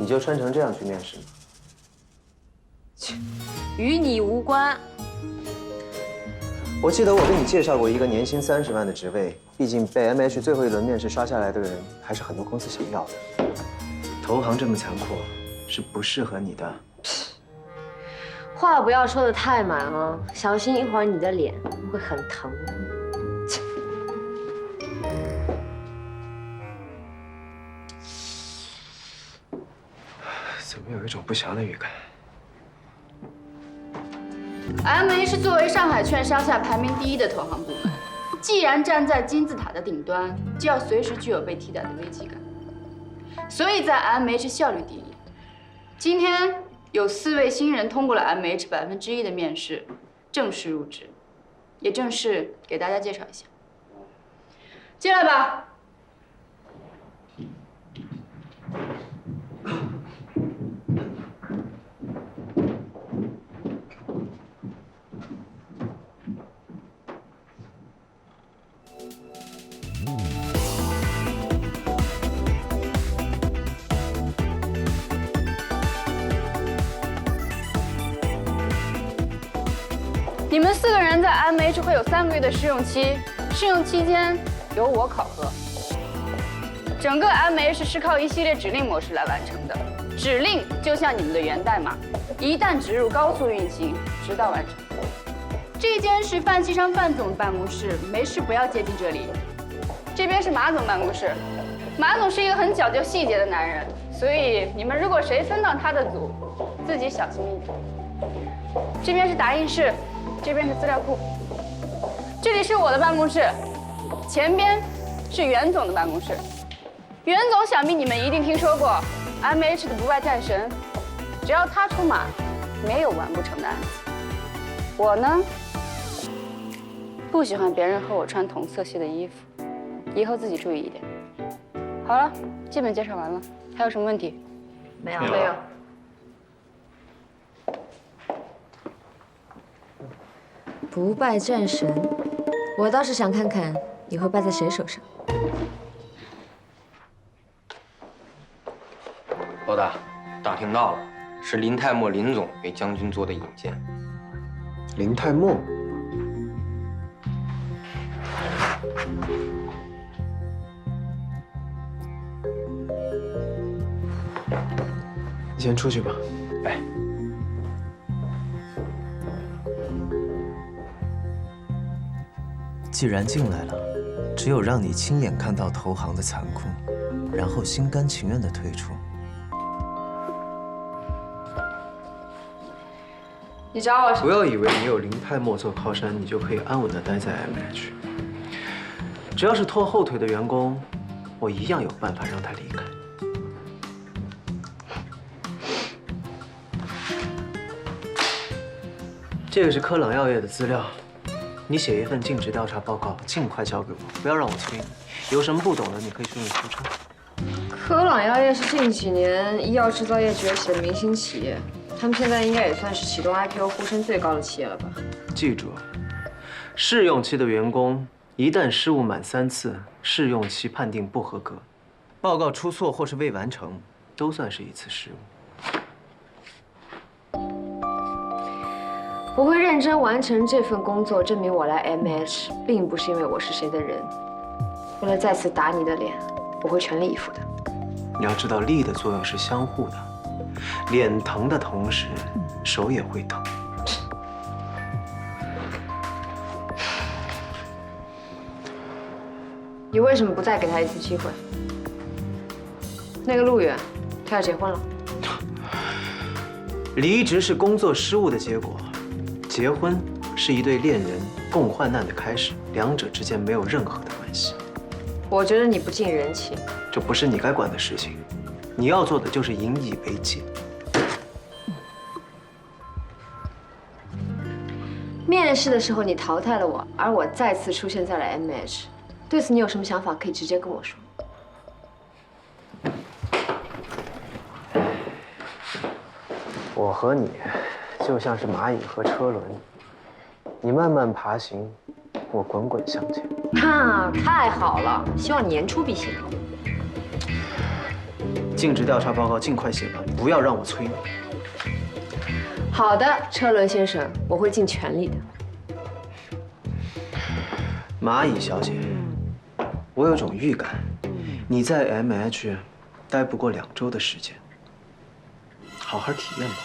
你就穿成这样去面试吗？切，与你无关。我记得我给你介绍过一个年薪30万的职位，毕竟被 MH 最后一轮面试刷下来的人，还是很多公司想要的。投行这么残酷，是不适合你的。话不要说的太满啊，小心一会儿你的脸会很疼。怎么有一种不祥的预感？MH 作为上海券商下排名第1的投行部门，既然站在金字塔的顶端，就要随时具有被替代的危机感。所以在 MH 效率第一。今天有4位新人通过了 MH1%的面试，正式入职，也正式给大家介绍一下。进来吧。你们4个人在 MH 会有3个月的试用期，试用期间由我考核。整个 MH 是靠一系列指令模式来完成的，指令就像你们的源代码，一旦植入高速运行，直到完成。这间是范锡昌范总的办公室，没事不要接近这里。这边是马总办公室，马总是一个很讲究细节的男人，所以你们如果谁分到他的组，自己小心一点。这边是打印室。这边是资料库，这里是我的办公室，前边是袁总的办公室。袁总想必你们一定听说过 ，MH 的不败战神，只要他出马，没有完不成的案子。我呢，不喜欢别人和我穿同色系的衣服，以后自己注意一点。好了，基本介绍完了，还有什么问题？没有。不败战神，我倒是想看看你会败在谁手上。老大，打听到了，是林泰墨林总给将军做的引荐。林泰墨，你先出去吧。哎。既然进来了，只有让你亲眼看到投行的残酷，然后心甘情愿地退出。你找我？不要以为你有林泰墨做靠山，你就可以安稳地待在 MH。只要是拖后腿的员工，我一样有办法让他离开。这个是科朗药业的资料。你写一份尽职调查报告，尽快交给我，不要让我催你。有什么不懂的，你可以顺理出声。科朗药业是近几年医药制造业崛起的明星企业，他们现在应该也算是启动 IPO 呼声最高的企业了吧？记住，试用期的员工一旦失误满3次，试用期判定不合格，报告出错或是未完成，都算是一次失误。我会认真完成这份工作，证明我来 MH 并不是因为我是谁的人。为了再次打你的脸，我会全力以赴的。你要知道，力的作用是相互的，脸疼的同时，手也会疼。你为什么不再给他一次机会？那个陆远，他要结婚了。离职是工作失误的结果。结婚是一对恋人共患难的开始，两者之间没有任何的关系。我觉得你不近人情，这不是你该管的事情。你要做的就是引以为戒。面试的时候你淘汰了我，而我再次出现在了 MH， 对此你有什么想法可以直接跟我说。我和你就像是蚂蚁和车轮，你慢慢爬行，我滚滚向前。那太好了，希望你言出必行。尽职调查报告尽快写完，不要让我催你。好的，车轮先生，我会尽全力的。蚂蚁小姐，我有种预感，你在 MH 待不过2周的时间，好好体验吧。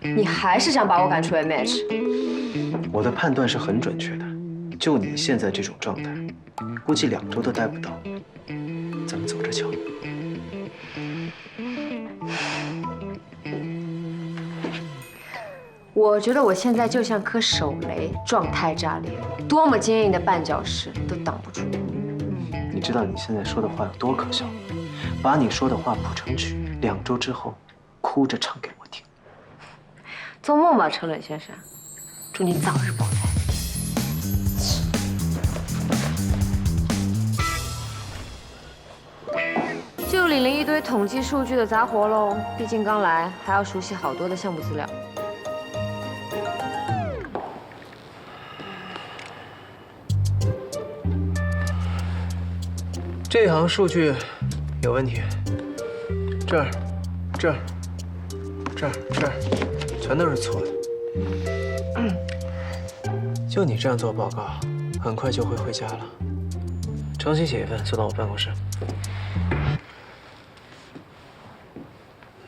你还是想把我赶出 MH？ 我的判断是很准确的，就你现在这种状态，估计2周都待不到。咱们走着瞧。我觉得我现在就像颗手雷，状态炸裂，多么坚硬的绊脚石都挡不住。你知道你现在说的话有多可笑吗？把你说的话谱成曲，2周之后，哭着唱给我听。做梦吧，车轮先生，祝你早日爆胎。就领了一堆统计数据的杂活喽，毕竟刚来，还要熟悉好多的项目资料。这行数据有问题，这儿、这儿、这儿、这儿，全都是错的。就你这样做报告，很快就会回家了。重新写一份，送到我办公室。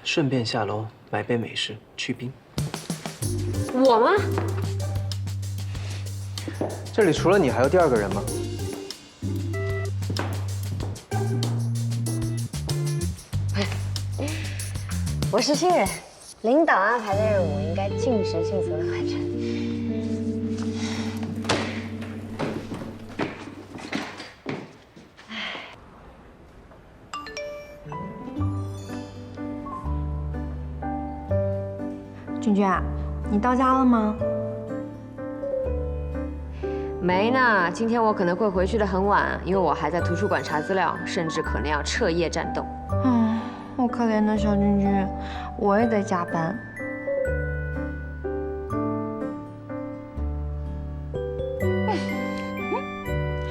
顺便下楼买杯美式去冰。我吗？这里除了你还有第2个人吗？我是新人，领导安排的任务应该尽职尽责的完成。君君啊，你到家了吗？没呢，今天我可能会回去的很晚，因为我还在图书馆查资料，甚至可能要彻夜战斗。我可怜的小君君，我也得加班。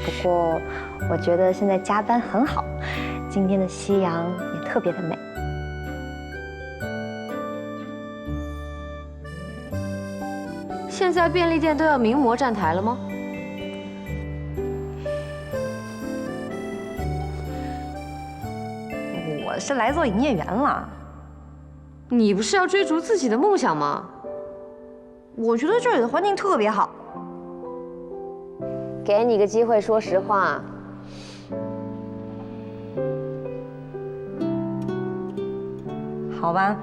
不过，我觉得现在加班很好。今天的夕阳也特别的美。现在便利店都要名模站台了吗？我是来做营业员了。你不是要追逐自己的梦想吗？我觉得这里的环境特别好。给你个机会，说实话。好吧，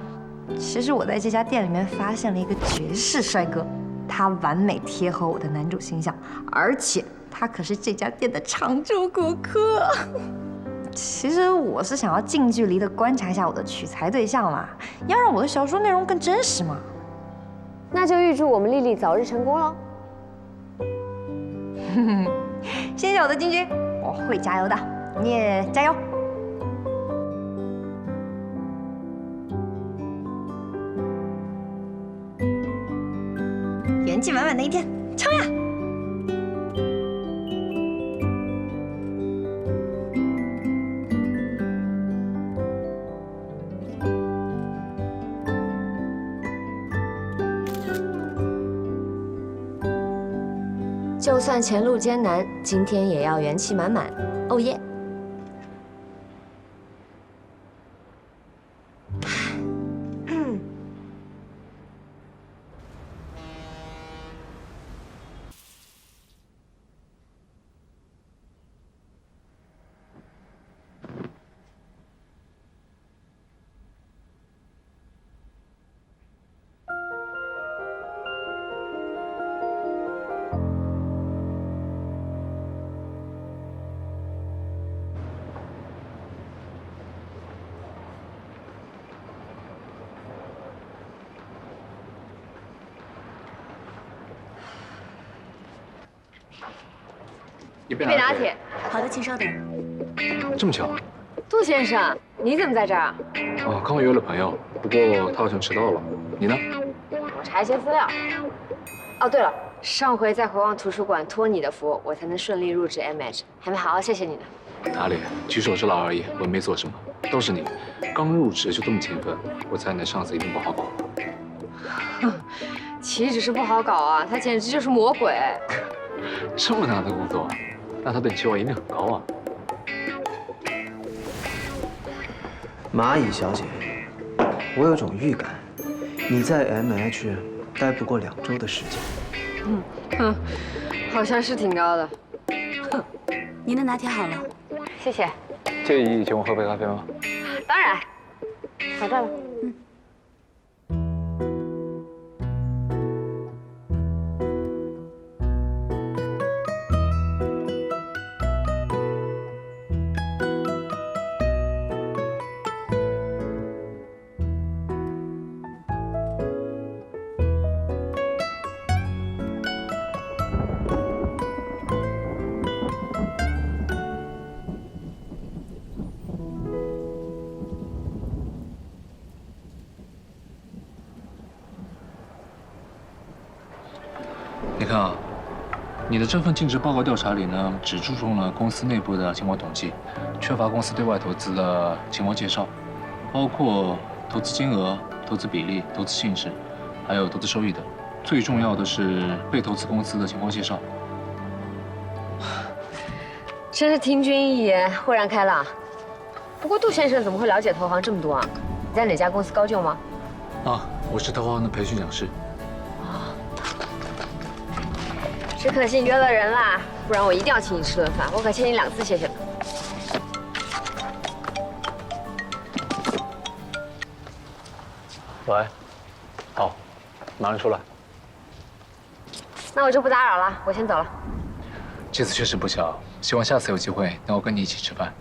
其实我在这家店里面发现了一个绝世帅哥，他完美贴合我的男主形象，而且他可是这家店的常驻顾客。其实我是想要近距离的观察一下我的取材对象啦，要让我的小说内容更真实嘛。那就预祝我们丽丽早日成功喽！谢谢我的君君，我会加油的，你也加油。元气满满的一天，冲呀！就算前路艰难，今天也要元气满满。哦耶！一杯拿铁。好的，请稍等。这么巧？杜先生，你怎么在这儿？哦，刚好约了朋友，不过他好像迟到了。你呢？我查一些资料。哦，对了，上回在回望图书馆托你的福，我才能顺利入职 MH，还没好好谢谢你呢。哪里？举手之劳而已，我没做什么，都是你，刚入职就这么勤奋，我猜你的上司一定不好搞。岂止是不好搞啊，他简直就是魔鬼。这么难的工作，那他对你期望一定很高啊。蚂蚁小姐，我有种预感，你在 MH 待不过2周的时间。好像是挺高的。您的拿铁好了。谢谢。介意请我喝杯咖啡吗？当然。好在了。你看啊，你的这份尽职报告调查里呢，只注重了公司内部的情况统计，缺乏公司对外投资的情况介绍，包括投资金额、投资比例、投资性质，还有投资收益等。最重要的是被投资公司的情况介绍。真是听君一言，豁然开朗。不过杜先生怎么会了解投行这么多啊？你在哪家公司高就吗？啊，我是投行的培训讲师。只可惜你约了人啦，不然我一定要请你吃顿饭，我可欠你2次谢谢呢。喂，好，马上出来。那我就不打扰了，我先走了。这次确实不巧，希望下次有机会能够跟你一起吃饭。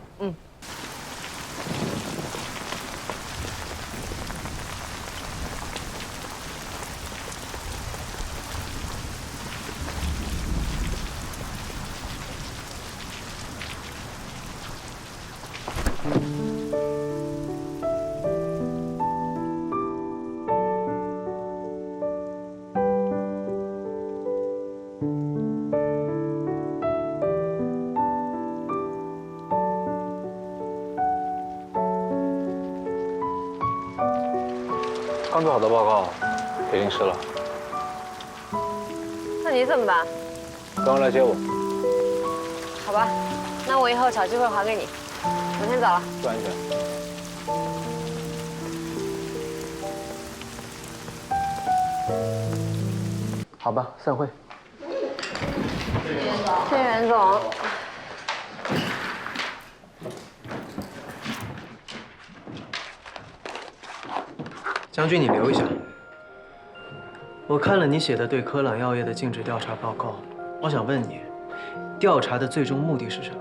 刚做好的报告给临时了，那你怎么办？刚来接我，好吧，那我以后找机会还给你。我先走了。注意安全。好吧，散会。谢谢袁总。将军，你留一下。我看了你写的对科朗药业的尽职调查报告，我想问你，调查的最终目的是什么？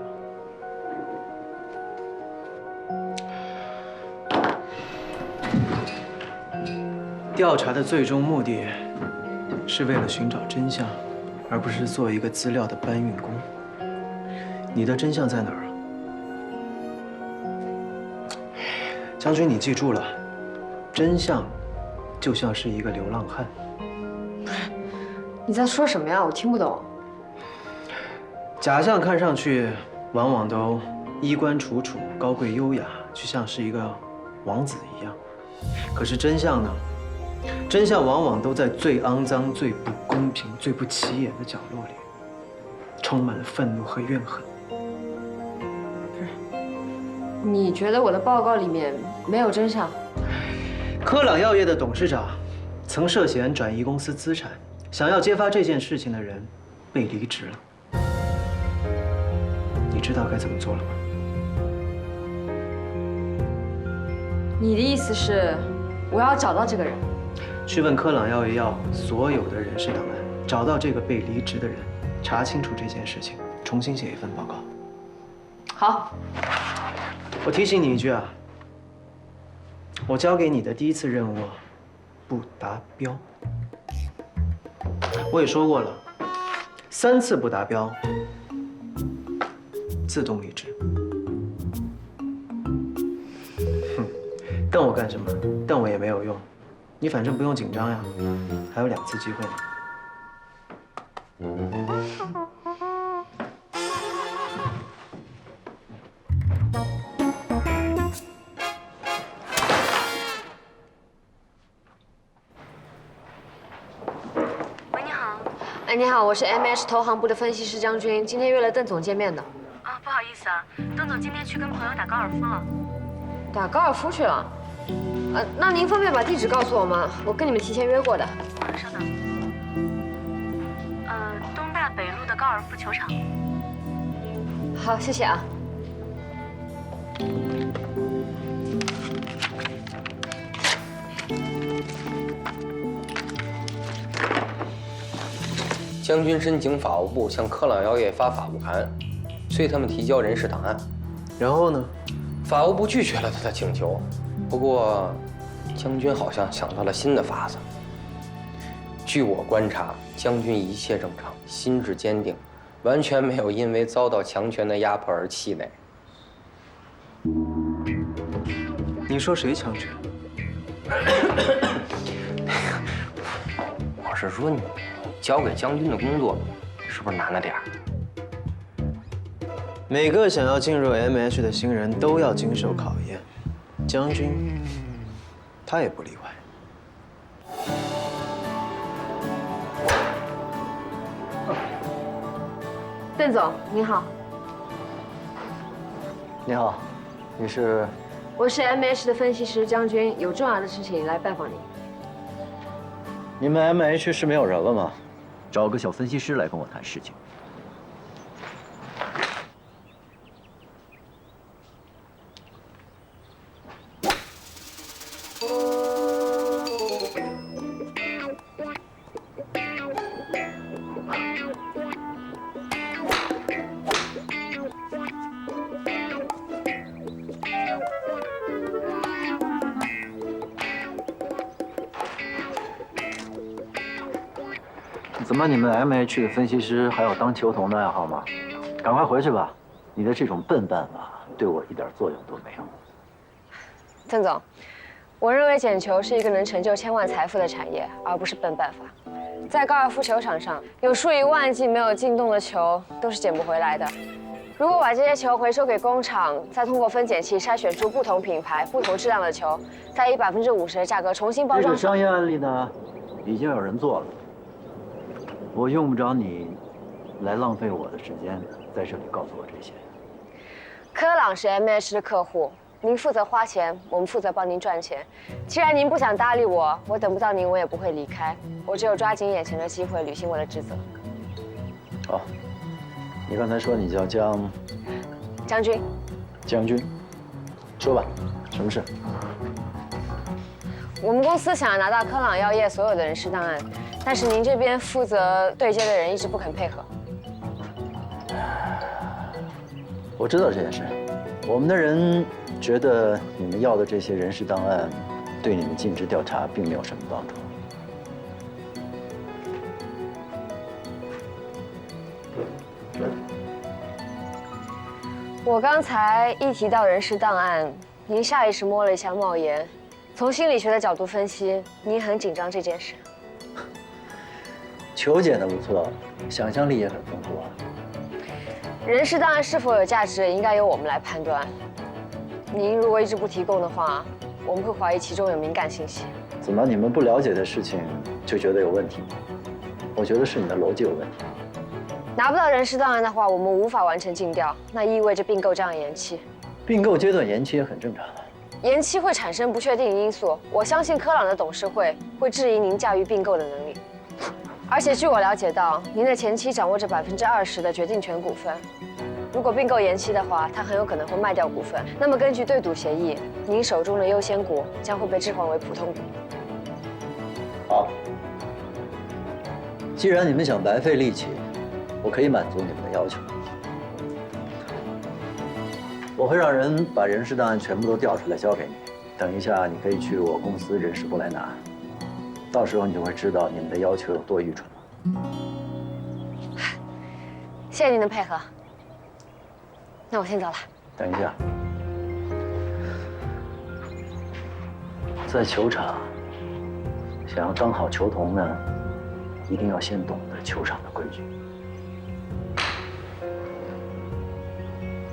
调查的最终目的是为了寻找真相，而不是做一个资料的搬运工。你的真相在哪儿啊？将军，你记住了。真相，就像是一个流浪汉。你在说什么呀？我听不懂。假象看上去往往都衣冠楚楚、高贵优雅，就像是一个王子一样。可是真相呢？真相往往都在最肮脏、最不公平、最不起眼的角落里，充满了愤怒和怨恨。你觉得我的报告里面没有真相？科朗药业的董事长曾涉嫌转移公司资产，想要揭发这件事情的人被离职了。你知道该怎么做了吗？你的意思是，我要找到这个人？去问科朗药业要所有的人事档案，找到这个被离职的人，查清楚这件事情，重新写一份报告。好。我提醒你一句啊。我交给你的第1次任务不达标，我也说过了，3次不达标，自动离职。哼，瞪我干什么？瞪我也没有用，你反正不用紧张呀，还有2次机会呢。哎，你好，我是 MH 投行部的分析师张军，今天约了邓总见面的。啊，不好意思啊，邓总今天去跟朋友打高尔夫了。打高尔夫去了？那您方便把地址告诉我吗？我跟你们提前约过的。稍等。东大北路的高尔夫球场。好，谢谢啊。将军申请法务部向科朗药业发法务函，催他们提交人事档案。然后呢？法务部拒绝了他的请求。不过，将军好像想到了新的法子。据我观察，将军一切正常，心智坚定，完全没有因为遭到强权的压迫而气馁。你说谁强权？我是说你交给将军的工作，是不是难了点儿？每个想要进入 MH 的新人都要经受考验，将军，他也不例外。邓总，您好。你好，你是？我是 MH 的分析师张军，有重要的事情来拜访您。你们 MH 是没有人了吗？找个小分析师来跟我谈事情。怎么，你们 MH 的分析师还有当球童的爱好吗？赶快回去吧，你的这种笨办法对我一点作用都没有。邓总，我认为捡球是一个能成就千万财富的产业，而不是笨办法。在高尔夫球场上，有数以万计没有进洞的球都是捡不回来的。如果把这些球回收给工厂，再通过分拣器筛选出不同品牌、不同质量的球，再以50%的价格重新包装。这个商业案例呢，已经有人做了。我用不着你来浪费我的时间在这里告诉我这些。科朗是 MH 的客户，您负责花钱，我们负责帮您赚钱。既然您不想搭理我，我等不到您，我也不会离开。我只有抓紧眼前的机会，履行我的职责。好，你刚才说你叫将军。将军，说吧，什么事？我们公司想要拿到科朗药业所有的人事档案。但是您这边负责对接的人一直不肯配合。我知道这件事，我们的人觉得你们要的这些人事档案，对你们尽职调查并没有什么帮助。我刚才一提到人事档案，您下意识摸了一下帽檐。从心理学的角度分析，您很紧张这件事。球捡得不错，想象力也很丰富啊。人事档案是否有价值，应该由我们来判断。您如果一直不提供的话，我们会怀疑其中有敏感信息。怎么你们不了解的事情就觉得有问题？我觉得是你的逻辑有问题。拿不到人事档案的话，我们无法完成竞调，那意味着并购将要延期。并购阶段延期也很正常。延期会产生不确定因素，我相信科朗的董事会会质疑您驾驭并购的能力。而且据我了解到，您的前妻掌握着20%的决定权股份。如果并购延期的话，他很有可能会卖掉股份。那么根据对赌协议，您手中的优先股将会被置换为普通股。好，既然你们想白费力气，我可以满足你们的要求。我会让人把人事档案全部都调出来交给你，等一下你可以去我公司人事部来拿。到时候你就会知道你们的要求有多愚蠢了。谢谢您的配合，那我先走了。等一下，在球场，想要当好球童呢，一定要先懂得球场的规矩。